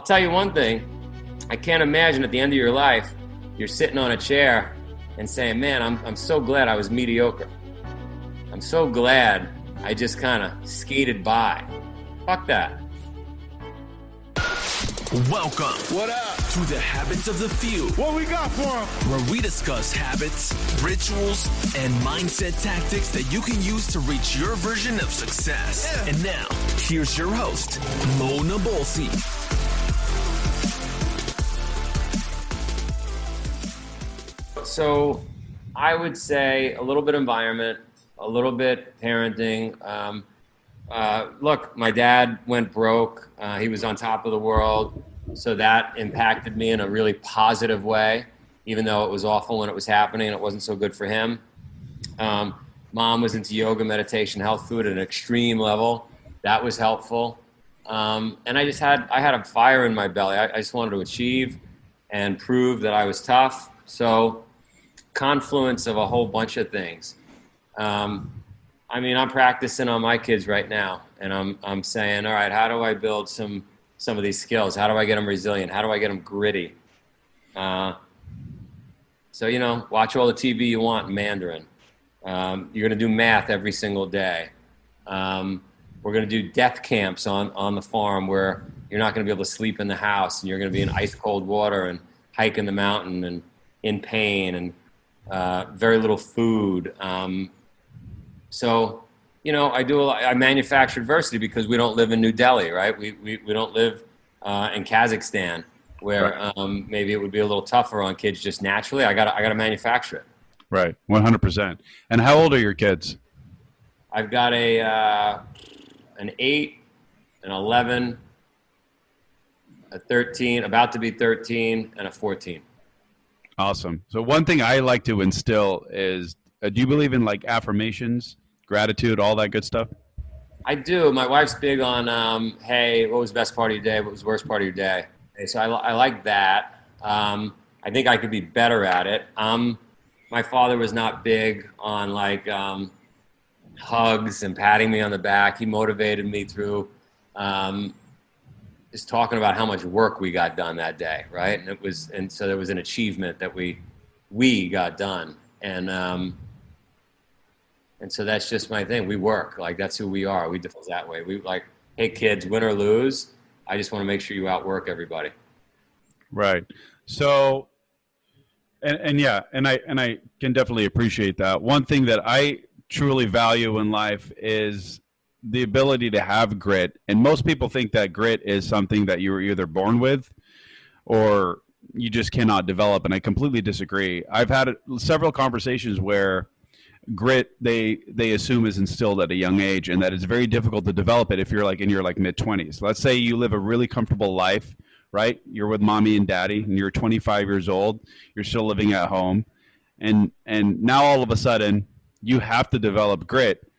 tell you one thing. I can't imagine at the end of your life, you're sitting on a chair and saying, man, I'm so glad I was mediocre. I'm so glad I just kind of skated by. Fuck that. Welcome. What up? To the Habits of the Few. What we got for them? Where we discuss habits, rituals, and mindset tactics that you can use to reach your version of success. Yeah. And now, here's your host, Mo Nabolsi. So I would say a little bit environment, a little bit parenting. Look, my dad went broke. He was on top of the world. So that impacted me in a really positive way, even though it was awful when it was happening and it wasn't so good for him. Mom was into yoga, meditation, health food at an extreme level. That was helpful. And I had a fire in my belly. I just wanted to achieve and prove that I was tough. So confluence of a whole bunch of things. I'm practicing on my kids right now, and I'm saying, all right, how do I build some of these skills? How do I get them resilient? How do I get them gritty? So, watch all the TV you want in Mandarin. You're going to do math every single day. We're going to do death camps on the farm where you're not going to be able to sleep in the house, and you're going to be in ice cold water and hike in the mountain and in pain and very little food. So, I manufacture adversity because we don't live in New Delhi, right? We don't live in Kazakhstan where maybe it would be a little tougher on kids just naturally. I gotta manufacture it. Right, 100%. And how old are your kids? I've got an 8, an 11, a 13, about to be 13, and a 14. Awesome. So one thing I like to instill is, do you believe in like affirmations, gratitude, all that good stuff? I do. My wife's big on, hey, what was the best part of your day? What was the worst part of your day? So I like that. I think I could be better at it. My father was not big on like hugs and patting me on the back. He motivated me through just talking about how much work we got done that day, right? And so there was an achievement that we got done. And so that's just my thing. We work. Like, that's who we are. We define that way. We like, hey, kids, win or lose, I just want to make sure you outwork everybody. Right. So, and I can definitely appreciate that. One thing that I truly value in life is the ability to have grit. And most people think that grit is something that you were either born with or you just cannot develop. And I completely disagree. I've had several conversations where grit they assume is instilled at a young age, and that it's very difficult to develop it if you're like in your like mid-20s. Let's say you live a really comfortable life, right? You're with mommy and daddy and you're 25 years old, you're still living at home, and now all of a sudden you have to develop grit,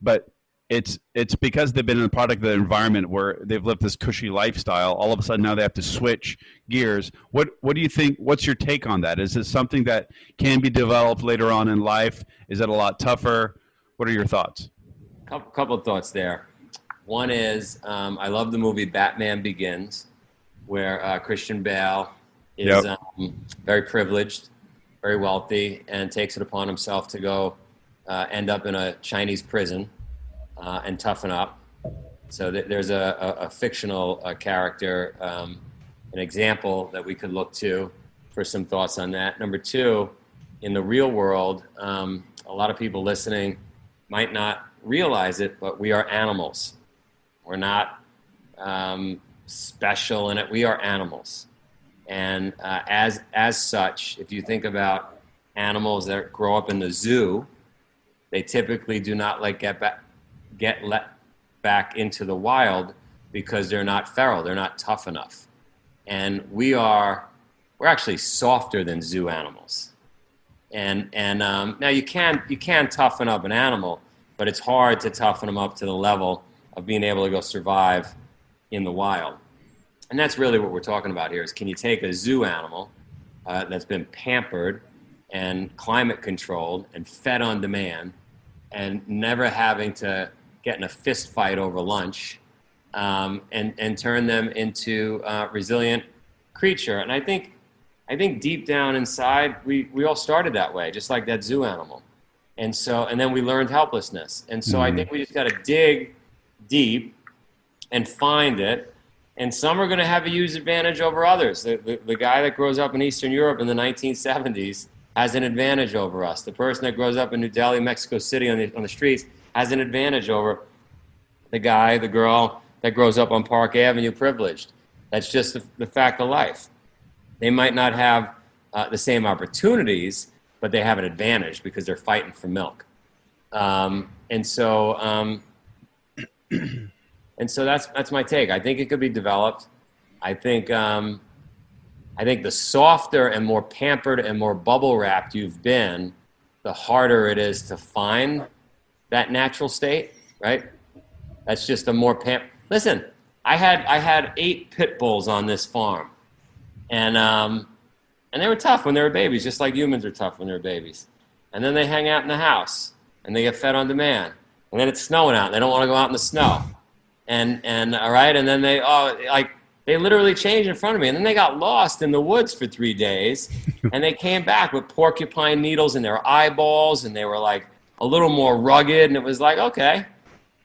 but it's because they've been in a product of the environment where they've lived this cushy lifestyle. All of a sudden now they have to switch gears. What do you think? What's your take on that? Is this something that can be developed later on in life? Is it a lot tougher? What are your thoughts? Couple of thoughts there. One is I love the movie Batman Begins, where Christian Bale is very privileged, very wealthy, and takes it upon himself to go end up in a Chinese prison and toughen up. So there's a fictional character, an example that we could look to for some thoughts on that. Number two, in the real world, a lot of people listening might not realize it, but we are animals. We're not special in it. We are animals. And as such, if you think about animals that grow up in the zoo, they typically do not get let back into the wild because they're not feral, they're not tough enough. And we're actually softer than zoo animals. And now you can toughen up an animal, but it's hard to toughen them up to the level of being able to go survive in the wild. And that's really what we're talking about here is, can you take a zoo animal that's been pampered and climate controlled and fed on demand and never having to get in a fist fight over lunch and turn them into resilient creature. And I think deep down inside, we all started that way, just like that zoo animal. And then we learned helplessness. And so I think we just got to dig deep and find it. And some are going to have a huge advantage over others. The guy that grows up in Eastern Europe in the 1970s has an advantage over us. The person that grows up in New Delhi, Mexico City on the streets has an advantage over the guy, the girl that grows up on Park Avenue privileged. That's just the fact of life. They might not have the same opportunities, but they have an advantage because they're fighting for milk. And so that's my take. I think it could be developed. I think the softer and more pampered and more bubble wrapped you've been, the harder it is to find that natural state, right? That's just a more Listen, I had 8 pit bulls on this farm, and they were tough when they were babies, just like humans are tough when they're babies. And then they hang out in the house, and they get fed on demand. And then it's snowing out, and they don't want to go out in the snow. And all right, and then they literally changed in front of me, and then they got lost in the woods for 3 days, and they came back with porcupine needles in their eyeballs, and they were like a little more rugged, and it was like, okay,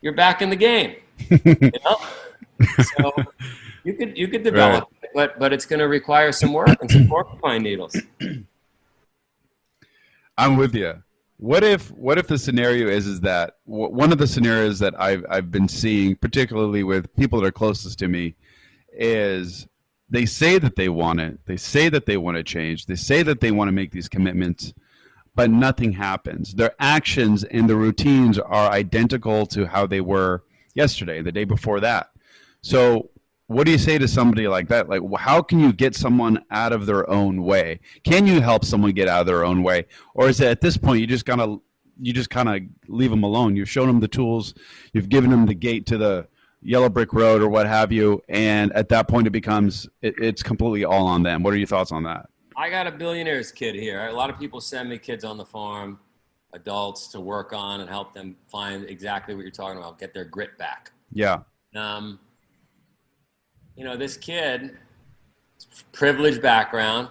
you're back in the game, you know? So you could develop it, but it's going to require some work and some porcupine needles. I'm with you. What if the scenario is that one of the scenarios that I've been seeing, particularly with people that are closest to me, is they say that they want it. They say that they want to change. They say that they want to make these commitments, but nothing happens. Their actions and the routines are identical to how they were yesterday, the day before that. So what do you say to somebody like that? Like, how can you get someone out of their own way? Can you help someone get out of their own way? Or is it at this point you just kind of leave them alone? You've shown them the tools. You've given them the gate to the yellow brick road or what have you. And at that point it's completely all on them. What are your thoughts on that? I got a billionaire's kid here. A lot of people send me kids on the farm, adults, to work on and help them find exactly what you're talking about, get their grit back. Yeah. This kid, privileged background,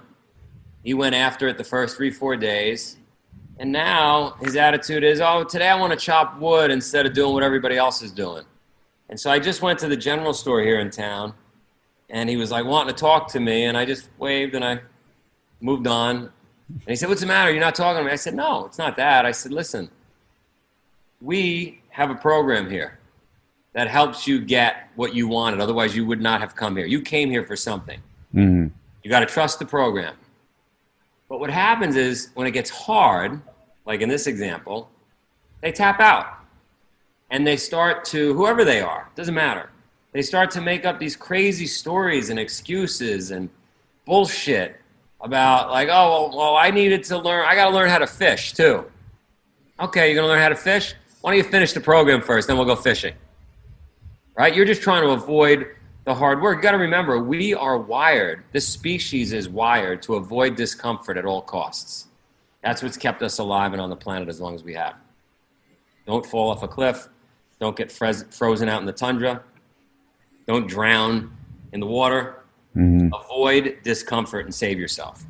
he went after it the first 3-4 days. And now his attitude is, today I want to chop wood instead of doing what everybody else is doing. And so I just went to the general store here in town, and he was like wanting to talk to me, and I just waved and I moved on. And he said, "What's the matter? You're not talking to me." I said, "No, it's not that." I said, "Listen, we have a program here that helps you get what you wanted. Otherwise, you would not have come here. You came here for something. Mm-hmm. You got to trust the program." But what happens is when it gets hard, like in this example, they tap out. And they start to, whoever they are, doesn't matter. They start to make up these crazy stories and excuses and bullshit about like, I needed to learn, I got to learn how to fish too. Okay, you're going to learn how to fish? Why don't you finish the program first, then we'll go fishing. Right? You're just trying to avoid the hard work. You got to remember, we are wired, this species is wired to avoid discomfort at all costs. That's what's kept us alive and on the planet as long as we have. Don't fall off a cliff. Don't get frozen out in the tundra. Don't drown in the water. Mm-hmm. Avoid discomfort and save yourself.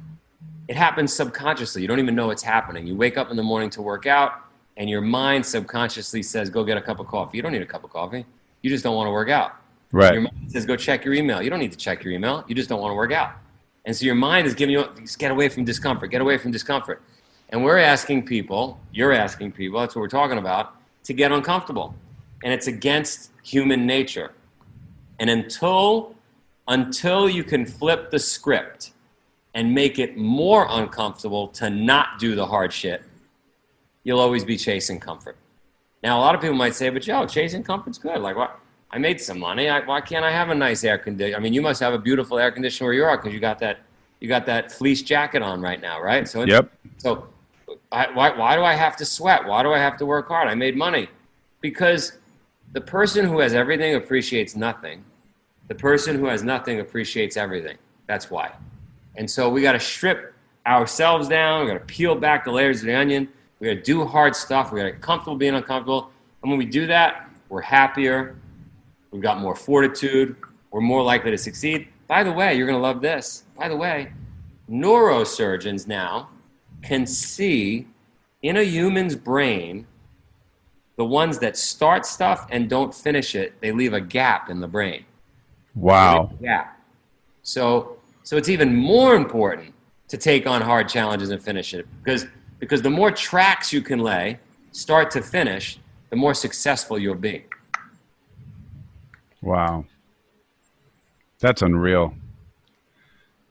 It happens subconsciously. You don't even know it's happening. You wake up in the morning to work out, and your mind subconsciously says, go get a cup of coffee. You don't need a cup of coffee. You just don't want to work out. Right. Your mind says, go check your email. You don't need to check your email. You just don't want to work out. And so your mind is giving you, just get away from discomfort. Get away from discomfort. And you're asking people, that's what we're talking about, to get uncomfortable. And it's against human nature. And until you can flip the script and make it more uncomfortable to not do the hard shit, you'll always be chasing comfort. Now, a lot of people might say, but Joe, chasing comfort's good. Like, what? I made some money. Why can't I have a nice air conditioner? I mean, you must have a beautiful air conditioner where you are because you got that fleece jacket on right now, right? So yep. So why do I have to sweat? Why do I have to work hard? I made money. Because the person who has everything appreciates nothing. The person who has nothing appreciates everything. That's why. And so we got to strip ourselves down. We got to peel back the layers of the onion. We got to do hard stuff. We got to get comfortable being uncomfortable. And when we do that, we're happier. We've got more fortitude. We're more likely to succeed. By the way, you're going to love this. By the way, neurosurgeons now can see in a human's brain the ones that start stuff and don't finish it. They leave a gap in the brain. Wow. Yeah. So it's even more important to take on hard challenges and finish it because the more tracks you can lay, start to finish, the more successful you'll be. Wow. That's unreal.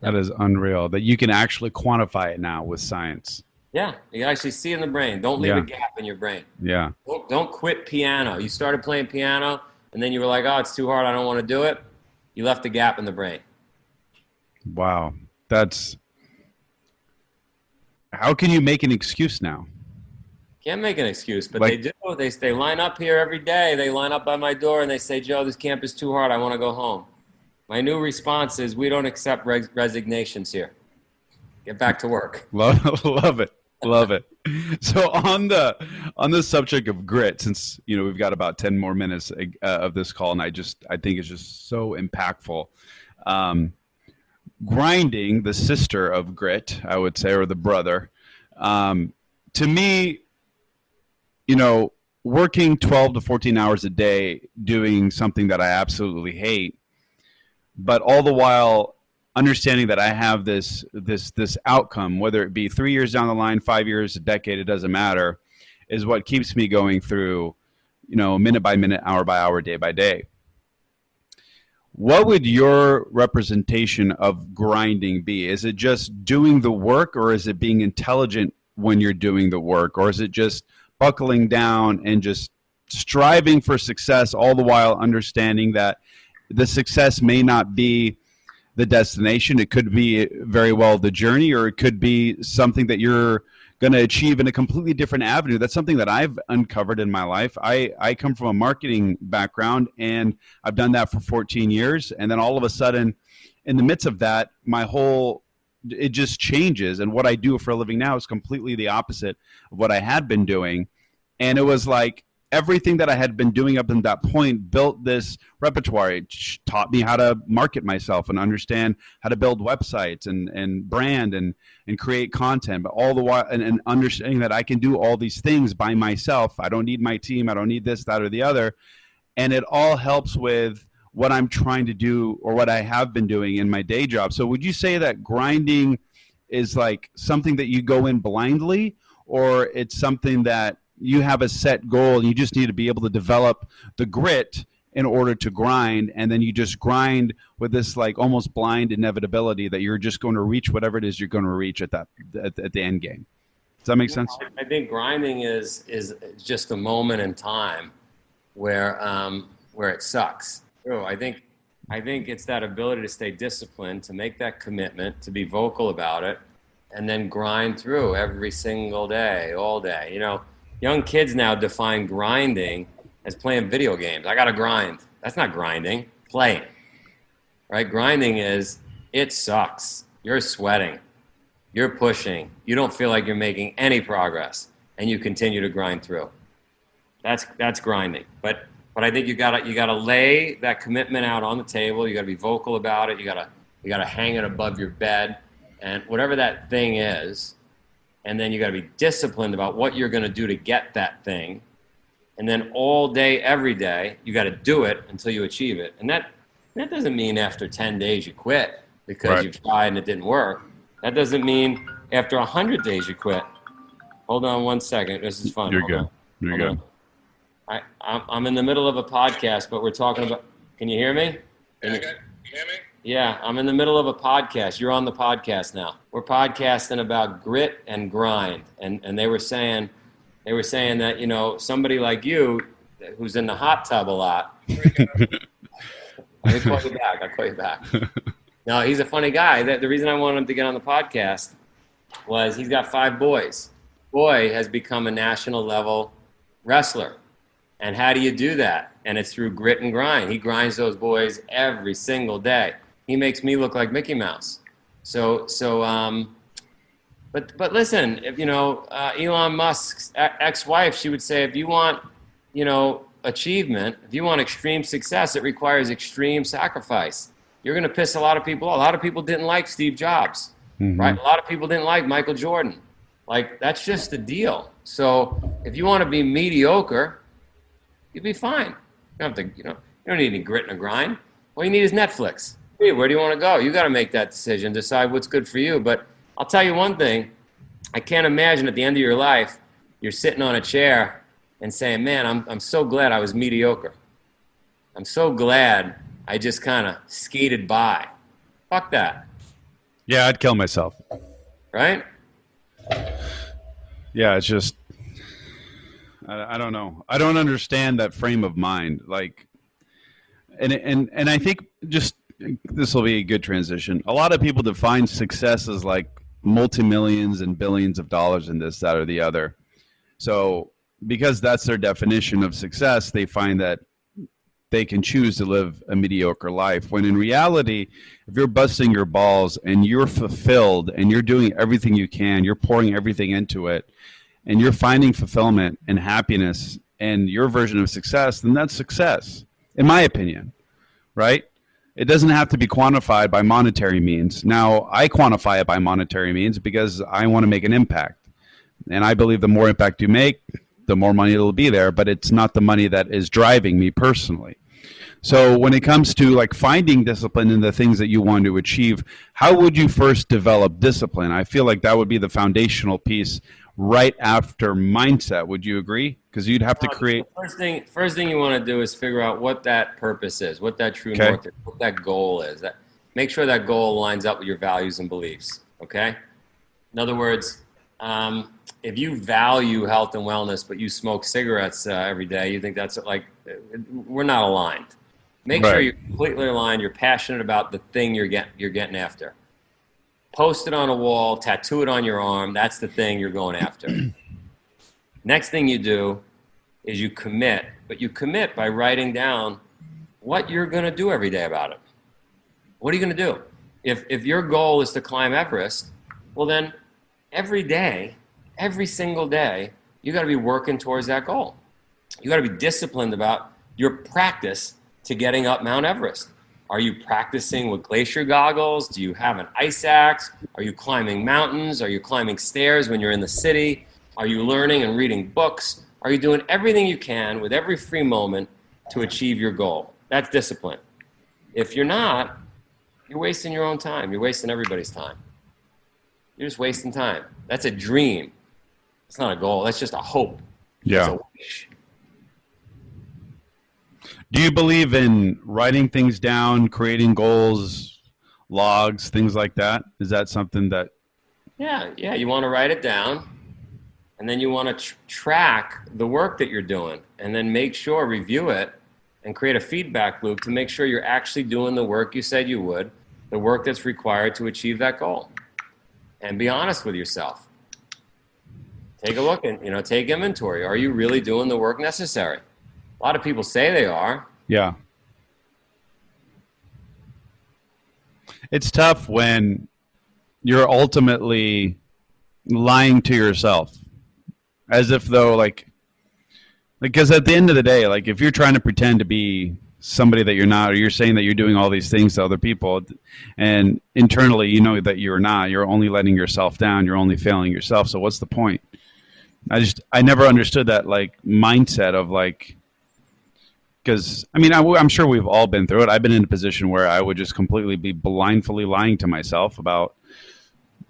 That is unreal that you can actually quantify it now with science. Yeah, you can actually see in the brain. Don't leave a gap in your brain. Yeah. Don't quit piano. You started playing piano, and then you were like, oh, it's too hard. I don't want to do it. You left a gap in the brain. Wow. How can you make an excuse now? Can't make an excuse, but they do. They line up here every day. They line up by my door, and they say, Joe, this camp is too hard. I want to go home. My new response is, we don't accept resignations here. Get back to work. Love it. Love it. So on the subject of grit, since we've got about 10 more minutes of this call, and I think it's just so impactful. Grinding, the sister of grit, I would say, or the brother, to me, working 12 to 14 hours a day doing something that I absolutely hate, but all the while understanding that I have this outcome, whether it be 3 years down the line, 5 years, a decade, it doesn't matter, is what keeps me going through, minute by minute, hour by hour, day by day. What would your representation of grinding be? Is it just doing the work, or is it being intelligent when you're doing the work, or is it just buckling down and just striving for success, all the while understanding that the success may not be the destination? It could be very well the journey, or it could be something that you're going to achieve in a completely different avenue. That's something that I've uncovered in my life. I come from a marketing background, and I've done that for 14 years. And then all of a sudden, in the midst of that, it just changes. And what I do for a living now is completely the opposite of what I had been doing. And it was like everything that I had been doing up to that point built this repertoire. It taught me how to market myself and understand how to build websites and brand and create content, but all the while and understanding that I can do all these things by myself. I don't need my team. I don't need this, that, or the other. And it all helps with what I'm trying to do or what I have been doing in my day job. So would you say that grinding is like something that you go in blindly, or it's something that you have a set goal and you just need to be able to develop the grit in order to grind, and then you just grind with this like almost blind inevitability that you're just going to reach whatever it is you're going to reach at the end game? Does that make sense? I think grinding is just a moment in time where it sucks. I think it's that ability to stay disciplined, to make that commitment, to be vocal about it, and then grind through every single day, all day. Young kids now define grinding as playing video games. I got to grind. That's not grinding. Playing. Right? Grinding is, it sucks. You're sweating. You're pushing. You don't feel like you're making any progress, and you continue to grind through. That's grinding. But I think you gotta lay that commitment out on the table. You gotta be vocal about it. You gotta hang it above your bed, and whatever that thing is. And then you got to be disciplined about what you're going to do to get that thing. And then all day, every day, you got to do it until you achieve it. And that doesn't mean after 10 days you quit because you've tried and it didn't work. That doesn't mean after 100 days you quit. Hold on one second. This is fun. You're good. You're good. I'm in the middle of a podcast, but we're talking about – can you hear me? Can you hear me? Yeah, I'm in the middle of a podcast. You're on the podcast now. We're podcasting about grit and grind, and they were saying that somebody like you, who's in the hot tub a lot. I'll call you back. No, he's a funny guy. The reason I wanted him to get on the podcast was he's got 5 boys. Boy has become a national level wrestler, and how do you do that? And it's through grit and grind. He grinds those boys every single day. He makes me look like Mickey Mouse. But listen, if Elon Musk's ex-wife, she would say, if you want, achievement, if you want extreme success, it requires extreme sacrifice. You're going to piss a lot of people off. A lot of people didn't like Steve Jobs, right? A lot of people didn't like Michael Jordan. Like, that's just the deal. So if you want to be mediocre, you'll be fine. You don't have to, you don't need any grit and a grind. All you need is Netflix. Hey, where do you want to go? You got to make that decision, decide what's good for you. But I'll tell you one thing. I can't imagine at the end of your life, you're sitting on a chair and saying, man, I'm so glad I was mediocre. I'm so glad I just kind of skated by. Fuck that. Yeah, I'd kill myself. Right? Yeah, it's just, I don't know. I don't understand that frame of mind. Like, and I think just, this will be a good transition. A lot of people define success as like multi-millions and billions of dollars in this, that, or the other. So because that's their definition of success, they find that they can choose to live a mediocre life. When in reality, if you're busting your balls and you're fulfilled and you're doing everything you can, you're pouring everything into it, and you're finding fulfillment and happiness and your version of success, then that's success, in my opinion, right? It doesn't have to be quantified by monetary means. Now, I quantify it by monetary means because I want to make an impact. And I believe the more impact you make, the more money it'll be there, but it's not the money that is driving me personally. So when it comes to like finding discipline in the things that you want to achieve, how would you first develop discipline? I feel like that would be the foundational piece right after mindset. Would you agree? Because you'd have to create. First thing you want to do is figure out what that purpose is, what that true north is, what that goal is. Make sure that goal lines up with your values and beliefs. Okay. In other words, if you value health and wellness, but you smoke cigarettes every day, you think that's like, we're not aligned. Make sure you're completely aligned. You're passionate about the thing you're getting after. Post it on a wall, tattoo it on your arm. That's the thing you're going after. Next thing you do is you commit, but you commit by writing down what you're going to do every day about it. What are you going to do? If your goal is to climb Everest, well then every day, every single day, you got to be working towards that goal. You got to be disciplined about your practice to getting up Mount Everest. Are you practicing with glacier goggles? Do you have an ice axe? Are you climbing mountains? Are you climbing stairs when you're in the city? Are you learning and reading books? Are you doing everything you can with every free moment to achieve your goal? That's discipline. If you're not, you're wasting your own time. You're wasting everybody's time. You're just wasting time. That's a dream. It's not a goal. That's just a hope. Yeah. It's a wish. Do you believe in writing things down, creating goals, logs, things like that? Is that something that... Yeah. You want to write it down, and then you want to track the work that you're doing, and then make sure, review it, and create a feedback loop to make sure you're actually doing the work you said you would, the work that's required to achieve that goal. And be honest with yourself. Take a look and, take inventory. Are you really doing the work necessary? A lot of people say they are. Yeah. It's tough when you're ultimately lying to yourself, as if though because at the end of the day, like if you're trying to pretend to be somebody that you're not, or you're saying that you're doing all these things to other people, and internally you know that you're not, you're only letting yourself down, you're only failing yourself. So what's the point? I never understood that mindset of because I'm sure we've all been through it. I've been in a position where I would just completely be blindly lying to myself about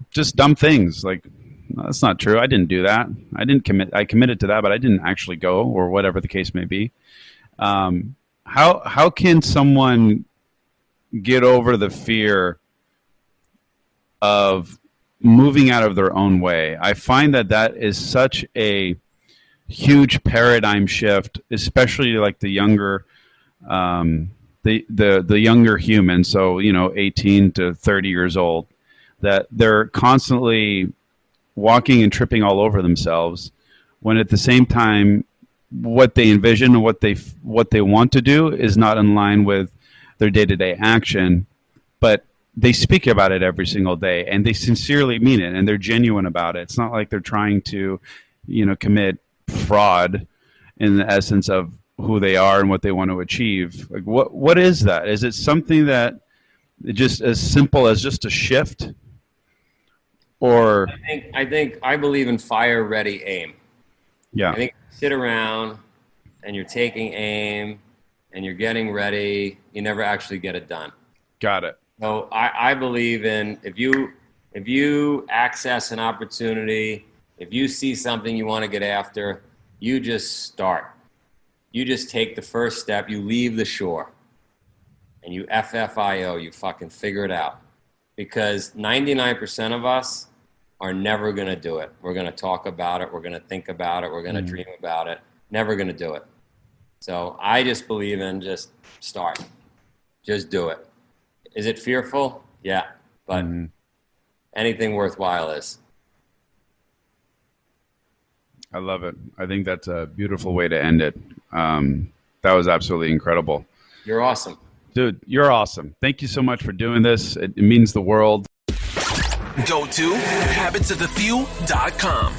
just dumb things. Like, no, that's not true. I didn't do that. I didn't commit. I committed to that, but I didn't actually go, or whatever the case may be. How can someone get over the fear of moving out of their own way? I find that is such a huge paradigm shift, especially the younger, the younger humans. So 18 to 30 years old, that they're constantly walking and tripping all over themselves, when at the same time, what they envision and what they want to do is not in line with their day-to-day action, but they speak about it every single day, and they sincerely mean it, and they're genuine about it. It's not like they're trying to, commit fraud in the essence of who they are and what they want to achieve. Like what is that? Is it something that just as simple as just a shift? Or I believe in fire, ready, aim. Yeah. I think sit around and you're taking aim and you're getting ready, you never actually get it done. Got it. So I believe in if you access an opportunity, if you see something you want to get after, you just start. You just take the first step, you leave the shore. And you FFIO, you fucking figure it out. Because 99% of us are never going to do it. We're going to talk about it. We're going to think about it. We're going to dream about it. Never going to do it. So I just believe in just start. Just do it. Is it fearful? Yeah. But anything worthwhile is. I love it. I think that's a beautiful way to end it. That was absolutely incredible. You're awesome. Dude, you're awesome. Thank you so much for doing this. It means the world. Go to habitsofthefew.com.